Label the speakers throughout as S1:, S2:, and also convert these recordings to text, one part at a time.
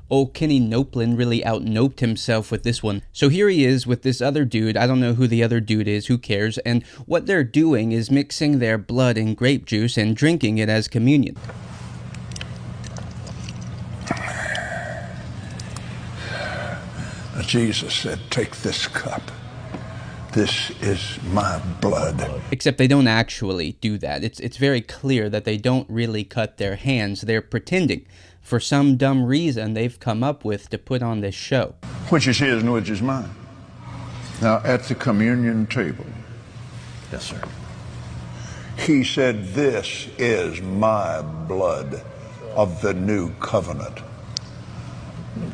S1: Old Kenny Copeland really out-noped himself with this one. So here he is with this other dude. I don't know who the other dude is, who cares? And what they're doing is mixing their blood in grape juice and drinking it as communion.
S2: Jesus said, "Take this cup. This is my blood."
S1: Except they don't actually do that. It's very clear that they don't really cut their hands. They're pretending for some dumb reason they've come up with to put on this show.
S2: Which is his and which is mine. Now, at the communion table,
S3: Yes, sir.
S2: he said, "This is my blood of the new covenant.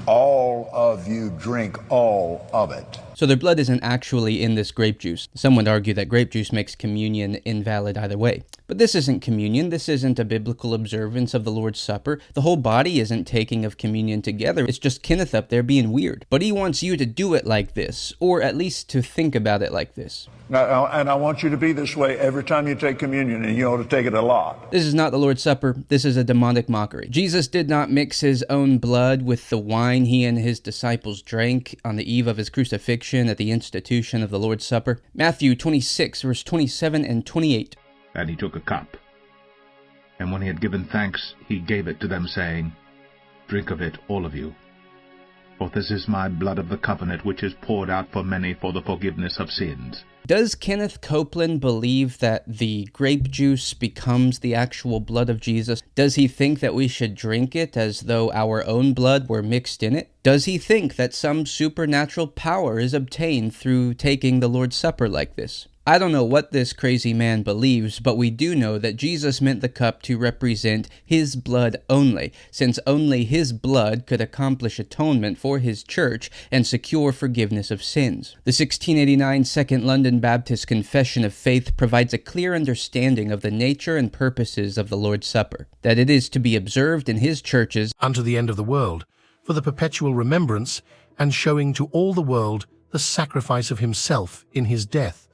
S2: All of you drink all of it."
S1: So their blood isn't actually in this grape juice. Some would argue that grape juice makes communion invalid either way. But this isn't communion. This isn't a biblical observance of the Lord's Supper. The whole body isn't taking of communion together. It's just Kenneth up there being weird. But he wants you to do it like this, or at least to think about it like this.
S2: And I want you to be this way every time you take communion, and you ought to take it a lot.
S1: This is not the Lord's Supper. This is a demonic mockery. Jesus did not mix his own blood with the wine he and his disciples drank on the eve of his crucifixion at the institution of the Lord's Supper. Matthew 26, verse 27 and 28.
S4: And he took a cup, and when he had given thanks, he gave it to them, saying, "Drink of it, all of you. For this is my blood of the covenant, which is poured out for many for the forgiveness of sins."
S1: Does Kenneth Copeland believe that the grape juice becomes the actual blood of Jesus? Does he think that we should drink it as though our own blood were mixed in it? Does he think that some supernatural power is obtained through taking the Lord's Supper like this? I don't know what this crazy man believes, but we do know that Jesus meant the cup to represent his blood only, since only his blood could accomplish atonement for his church and secure forgiveness of sins. The 1689 Second London Baptist Confession of Faith provides a clear understanding of the nature and purposes of the Lord's Supper, that it is to be observed in his churches
S5: unto the end of the world, for the perpetual remembrance and showing to all the world the sacrifice of himself in his death,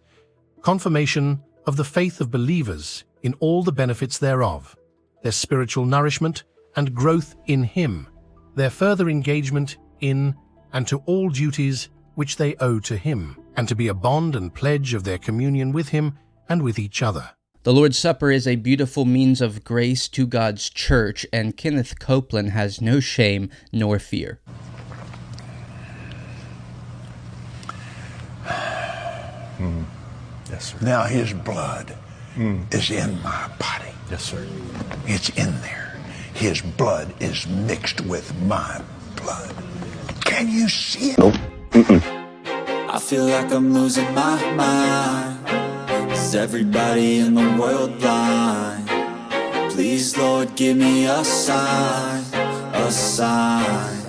S5: confirmation of the faith of believers in all the benefits thereof, their spiritual nourishment and growth in him, their further engagement in and to all duties which they owe to him, and to be a bond and pledge of their communion with him and with each other.
S1: The Lord's Supper is a beautiful means of grace to God's church, and Kenneth Copeland has no shame nor fear.
S3: Yes, sir.
S2: Now his blood is in my body.
S3: Yes, sir.
S2: It's in there. His blood is mixed with my blood. Can you see it?
S3: Nope.
S6: I feel like I'm losing my mind. Is everybody in the world blind? Please, Lord, give me a sign, a sign.